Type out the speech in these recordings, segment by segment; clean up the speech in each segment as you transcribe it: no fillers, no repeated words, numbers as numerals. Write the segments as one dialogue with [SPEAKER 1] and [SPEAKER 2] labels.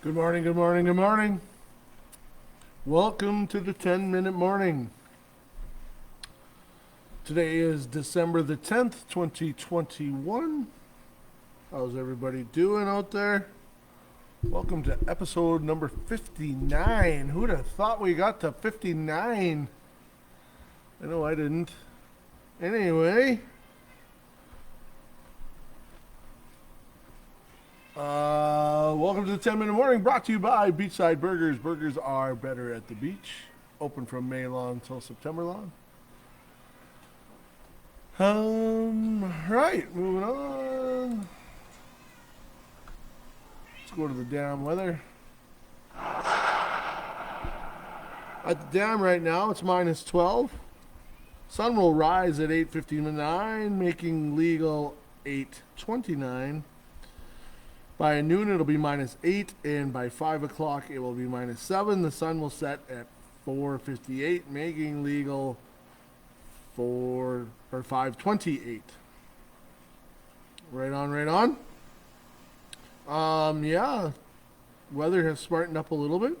[SPEAKER 1] Good morning, good morning, good morning. Welcome to the 10-minute morning. Today is December the 10th, 2021. How's everybody doing out there? Welcome to episode number 59. Who'd have thought we got to 59? I know I didn't. Anyway, welcome to the 10-minute morning, brought to you by Beachside Burgers. Burgers are better at the beach. Open from May long until September long. Right, moving on. Let's go to the damn weather. At the dam right now, it's minus 12. Sun will rise at 8:59, making legal 8:29. By noon, it'll be minus 8, and by 5 o'clock, it will be minus 7. The sun will set at 4:58, making legal 5:28. Right on, right on. Yeah, weather has smartened up a little bit.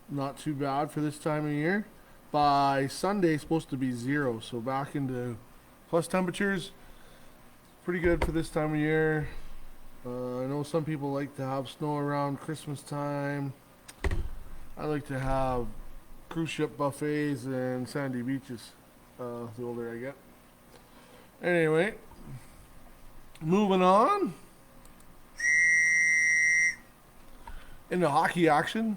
[SPEAKER 1] Not too bad for this time of year. By Sunday, it's supposed to be 0, so back into plus temperatures. Pretty good for this time of year. I know some people like to have snow around Christmas time. I like to have cruise ship buffets and sandy beaches the older I get. Anyway, moving on. Into hockey action.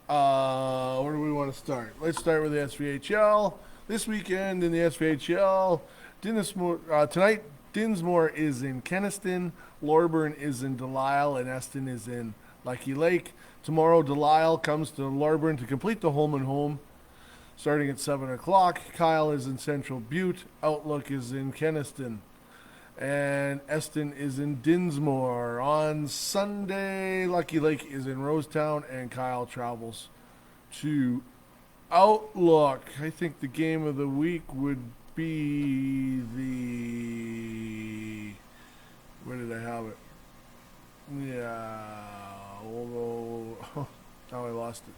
[SPEAKER 1] Where do we want to start? Let's start with the SVHL. This weekend in the SVHL, tonight Dinsmore is in Kenaston, Lorburn is in Delisle, and Eston is in Lucky Lake. Tomorrow, Delisle comes to Lorburn to complete the home and home, starting at 7 o'clock. Kyle is in Central Butte, Outlook is in Kenaston, and Eston is in Dinsmore. On Sunday, Lucky Lake is in Rosetown, and Kyle travels to Outlook. I think the game of the week would be the... Where did I have it? Yeah, now I lost it.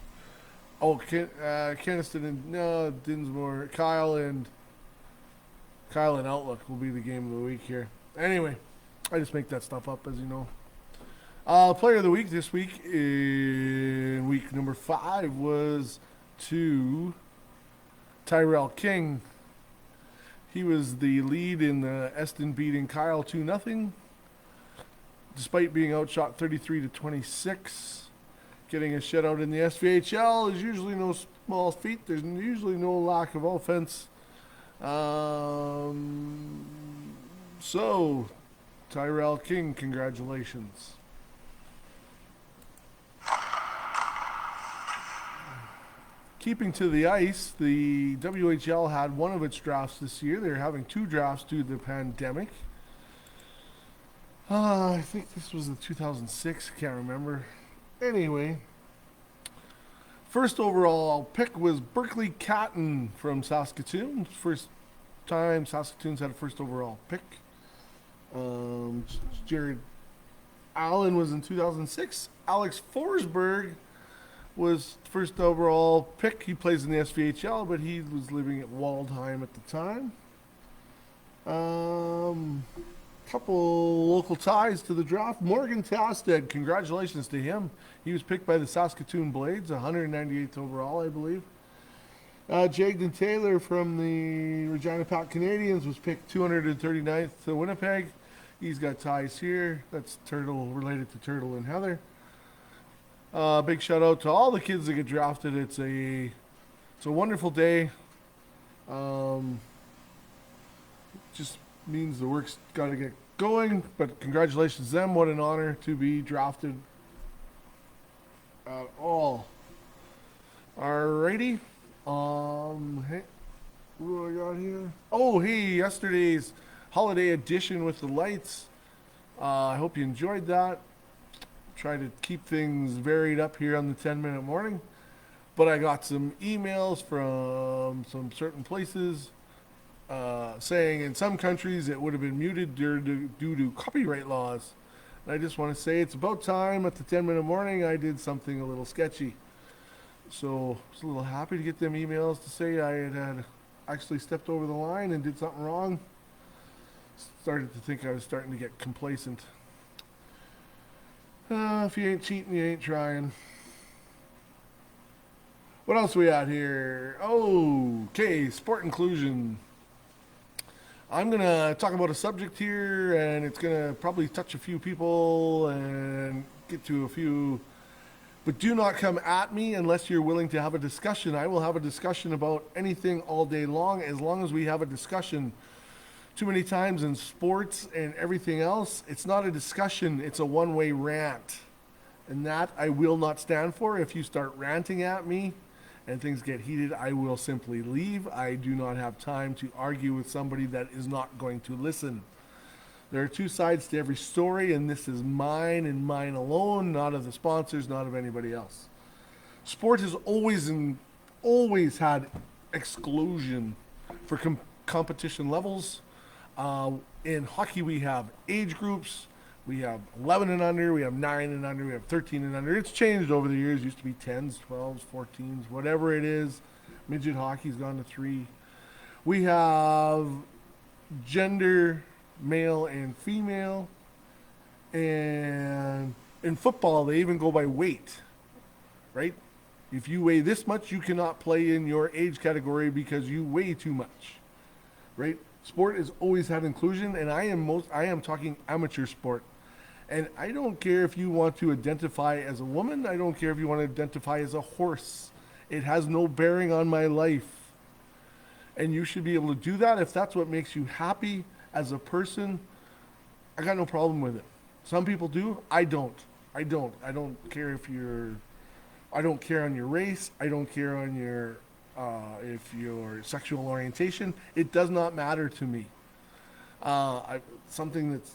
[SPEAKER 1] Oh, Kenaston and Dinsmore. Kyle and Outlook will be the game of the week here. Anyway, I just make that stuff up, as you know. Player of the week this week in week number 5 was to Tyrell King. He was the lead in the Eston beating Kyle 2-0. Despite being outshot 33-26, getting a shutout in the SVHL is usually no small feat. There's usually no lack of offense. So, Tyrell King, congratulations. Keeping to the ice, the WHL had one of its drafts this year. They're having 2 drafts due to the pandemic. I think this was the 2006, can't remember. Anyway, first overall pick was Berkeley Catton from Saskatoon. First time Saskatoon's had a first overall pick. Jared Allen was in 2006. Alex Forsberg was first overall pick. He plays in the SVHL, but he was living at Waldheim at the time. Couple local ties to the draft. Morgan Tasted, congratulations to him. He was picked by the Saskatoon Blades, 198th overall, I believe. Jagden Taylor from the Regina Pack Canadians was picked 239th to Winnipeg. He's got ties here. That's Turtle, related to Turtle and Heather. Big shout out to all the kids that get drafted. It's a wonderful day. Just means the work's got to get going, but congratulations to them. What an honor to be drafted at all. Alrighty. Hey, what do I got here? Oh, hey, yesterday's holiday edition with the lights. I hope you enjoyed that. Try to keep things varied up here on the 10-minute morning. But I got some emails from some certain places saying in some countries it would have been muted due to copyright laws. I just want to say it's about time at the 10-minute warning I did something a little sketchy. So I was a little happy to get them emails to say I had actually stepped over the line and did something wrong. Started to think I was starting to get complacent. If you ain't cheating, you ain't trying. What else we got here? Okay, sport inclusion. I'm going to talk about a subject here, and it's going to probably touch a few people and get to a few. But do not come at me unless you're willing to have a discussion. I will have a discussion about anything all day long as we have a discussion. Too many times in sports and everything else, it's not a discussion, it's a one-way rant. And that I will not stand for. If you start ranting at me and things get heated, I will simply leave. I do not have time to argue with somebody that is not going to listen. There are two sides to every story, and this is mine and mine alone, not of the sponsors, not of anybody else. Sport has always had exclusion for competition levels. In hockey, we have age groups. We have 11 and under, we have 9 and under, we have 13 and under. It's changed over the years. It used to be 10s, 12s, 14s, whatever it is. Midget hockey's gone to 3. We have gender, male and female. And in football, they even go by weight, right? If you weigh this much, you cannot play in your age category because you weigh too much, right? Sport has always had inclusion, and I am talking amateur sport. And I don't care if you want to identify as a woman. I don't care if you want to identify as a horse. It has no bearing on my life. And you should be able to do that if that's what makes you happy as a person. I got no problem with it. Some people do. I don't. I don't care if I don't care on your race. I don't care on your if your sexual orientation. It does not matter to me. Something that's,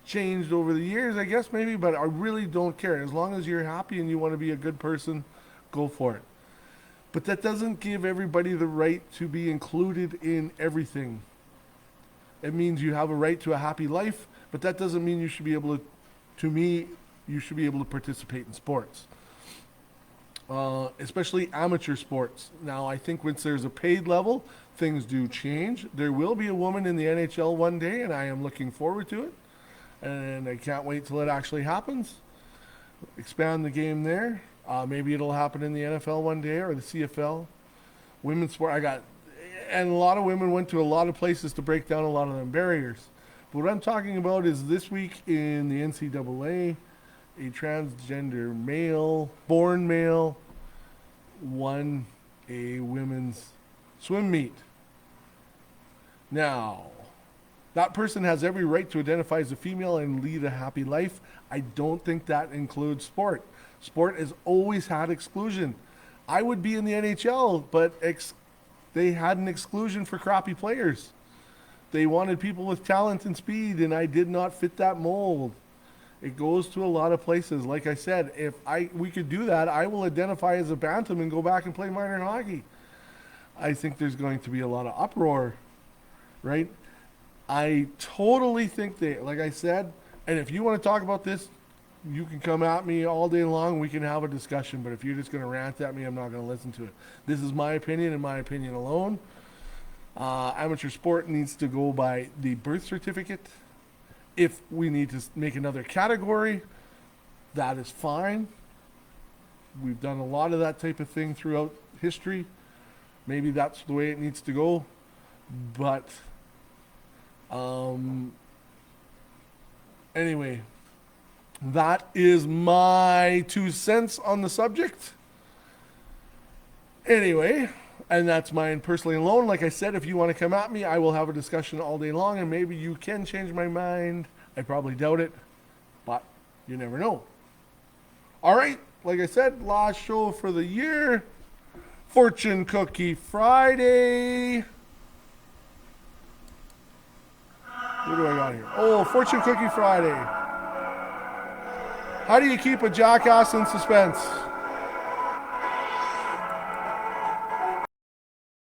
[SPEAKER 1] changed over the years, I guess, maybe, but I really don't care. As long as you're happy and you want to be a good person, go for it. But that doesn't give everybody the right to be included in everything. It means you have a right to a happy life, but that doesn't mean you should be able you should be able to participate in sports. Especially amateur sports. Now, I think once there's a paid level, things do change. There will be a woman in the NHL one day, and I am looking forward to it. And I can't wait till it actually happens. Expand the game there. Maybe it'll happen in the NFL one day or the CFL. Women's sport, and a lot of women went to a lot of places to break down a lot of them barriers. But what I'm talking about is this week in the NCAA, a transgender male, born male, won a women's swim meet. Now, that person has every right to identify as a female and lead a happy life. I don't think that includes sport. Sport has always had exclusion. I would be in the NHL, but they had an exclusion for crappy players. They wanted people with talent and speed, and I did not fit that mold. It goes to a lot of places. Like I said, if we could do that, I will identify as a bantam and go back and play minor hockey. I think there's going to be a lot of uproar, right? I totally think like I said, and if you want to talk about this, you can come at me all day long. We can have a discussion, but if you're just going to rant at me, I'm not going to listen to it. This is my opinion and my opinion alone. Amateur sport needs to go by the birth certificate. If we need to make another category, that is fine. We've done a lot of that type of thing throughout history. Maybe that's the way it needs to go. But anyway, that is my 2 cents on the subject. Anyway, and that's mine personally alone. Like I said, if you want to come at me, I will have a discussion all day long, and maybe you can change my mind. I probably doubt it, but you never know. All right, like I said, last show for the year. Fortune Cookie Friday. What do I got here? Oh, Fortune Cookie Friday. How do you keep a jackass in suspense?